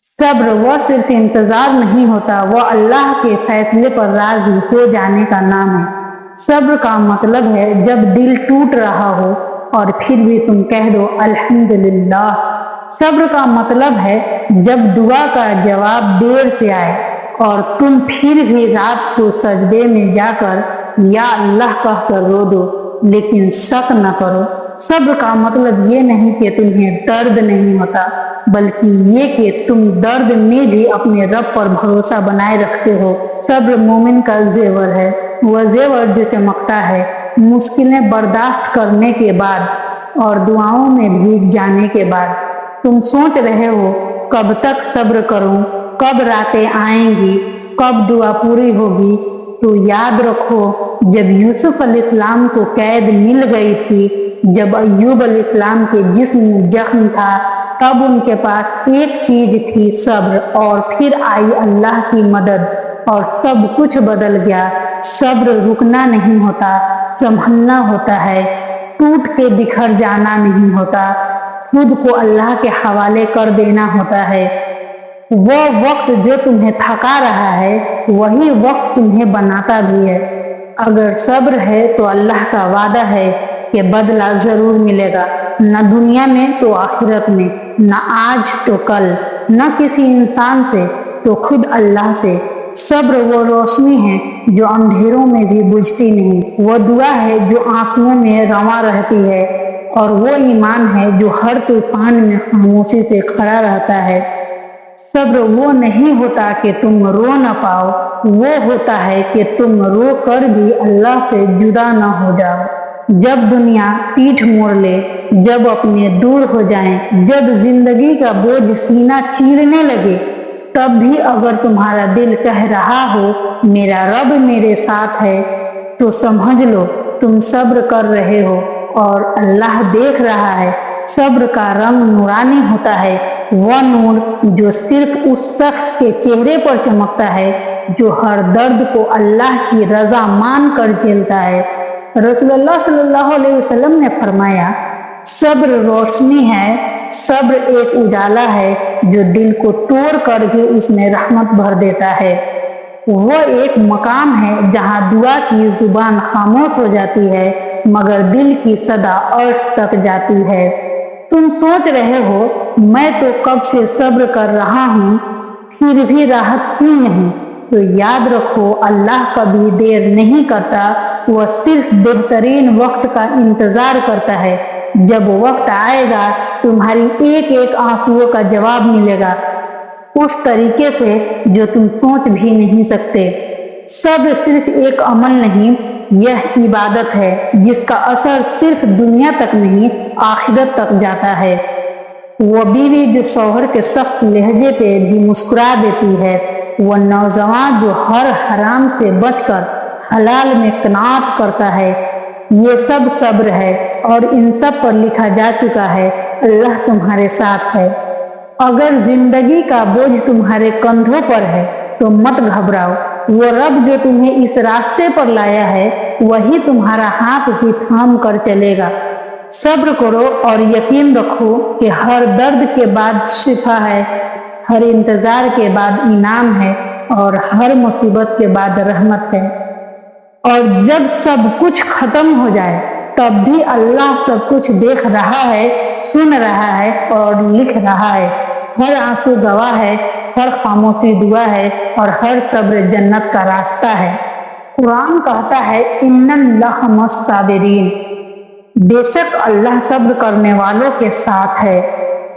सब्र वो सिर्फ इंतजार नहीं होता, वो अल्लाह के फैसले पर राजी हो जाने का नाम है। सब्र का मतलब है जब दिल टूट रहा हो और फिर भी तुम कह दो अल्हम्दुलिल्लाह। सब्र का मतलब है जब दुआ का जवाब देर से आए और तुम फिर भी रात को सजदे में जाकर या अल्लाह कहकर रो दो, लेकिन शक न करो। सब्र का मतलब ये नहीं कि तुम्हें दर्द नहीं होता, बल्कि ये कि तुम दर्द में भी अपने रब पर भरोसा बनाए रखते हो। सब्र मोमिन का जेवर है, वह जेवर जो चमकता है मुश्किलें बर्दाश्त करने के बाद और दुआओं में भीग जाने के बाद। तुम सोच रहे हो कब तक सब्र करूं, कब रातें आएंगी, कब दुआ पूरी होगी, तो याद रखो जब यूसुफ अलैहिस्सलाम को कैद मिल गई थी, जब अय्यूब अलैहिस्सलाम के जिस्म में जख्म था, तब उनके पास एक चीज थी सब्र, और फिर आई अल्लाह की मदद और सब कुछ बदल गया। सब्र रुकना नहीं होता, संभलना होता है, टूट के बिखर जाना नहीं होता, खुद को अल्लाह के हवाले कर देना होता है। वो वक्त जो तुम्हें थका रहा है वही वक्त तुम्हें बनाता भी है। अगर सब्र है तो अल्लाह का वादा है कि बदला जरूर मिलेगा, न दुनिया में तो आखिरत में, न आज तो कल, न किसी इंसान से तो खुद अल्लाह से। सब्र वो रोशनी है जो अंधेरों में भी बुझती नहीं, वो दुआ है जो आंसुओं में रवा रहती है, और वो ईमान है जो हर तूफान में खामोशी से खड़ा रहता है। सब्र वो नहीं होता कि तुम रो न पाओ, वो होता है कि तुम रो कर भी अल्लाह से जुदा न हो जाओ। जब दुनिया पीठ मोड़ ले, जब अपने दूर हो जाएं, जब जिंदगी का बोझ सीना चीरने लगे, तब भी अगर तुम्हारा दिल कह रहा हो मेरा रब मेरे साथ है, तो समझ लो तुम सब्र कर रहे हो और अल्लाह देख रहा है। सब्र का रंग नूरानी होता है, वह नूर जो सिर्फ उस शख्स के चेहरे पर चमकता है जो हर दर्द को अल्लाह की रजा मान कर झेलता है। रसूलुल्लाह सल्लल्लाहु अलैहि वसल्लम ने फरमाया, सब्र रोशनी है, सब्र एक उजाला है जो दिल को तोड़ कर भी उसमें रहमत भर देता है। वो एक मकाम है जहाँ दुआ की जुबान खामोश हो जाती है, मगर दिल की सदा अर्श तक जाती है। तुम सोच रहे हो मैं तो कब से सब्र कर रहा हूँ, फिर भी राहत क्यों नहीं, तो याद रखो अल्लाह कभी देर नहीं करता, वह सिर्फ बेहतरीन वक्त का इंतजार करता है। जब वक्त आएगा तुम्हारी एक एक आंसुओं का जवाब मिलेगा, उस तरीके से जो तुम सोच भी नहीं सकते। सब्र सिर्फ एक अमल नहीं, यह इबादत है जिसका असर सिर्फ दुनिया तक नहीं आखिरत तक जाता है। वो बीवी जो शौहर के सख्त लहजे पे भी मुस्कुरा देती है, वह नौजवान जो हर हराम से बचकर हलाल में कनात करता है, ये सब सब्र है और इन सब पर लिखा जा चुका है अल्लाह तुम्हारे साथ है। अगर जिंदगी का बोझ तुम्हारे कंधों पर है तो मत घबराओ, वो रब जो तुम्हें इस रास्ते पर लाया है वही तुम्हारा हाथ भी थाम कर चलेगा। सब्र करो और यकीन रखो कि हर दर्द के बाद शिफा है, हर इंतजार के बाद इनाम है और हर मुसीबत के बाद रहमत है। और जब सब कुछ खत्म हो जाए तब भी अल्लाह सब कुछ देख रहा है, सुन रहा है और लिख रहा है। हर आंसू गवाह है, हर खामोशी दुआ है और हर सब्र जन्नत का रास्ता है। कुरान कहता है इन्नल्लाह मस्साबिरीन, बेशक अल्लाह सब्र करने वालों के साथ है।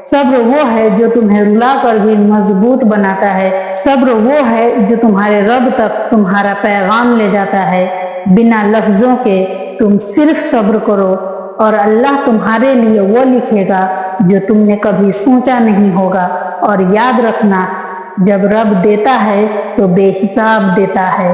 सब्र वो है जो तुम्हें रुला कर भी मजबूत बनाता है। सब्र वो है जो तुम्हारे रब तक तुम्हारा पैगाम ले जाता है बिना लफ्जों के। तुम सिर्फ सब्र करो और अल्लाह तुम्हारे लिए वो लिखेगा जो तुमने कभी सोचा नहीं होगा। और याद रखना, जब रब देता है तो बेहिसाब देता है।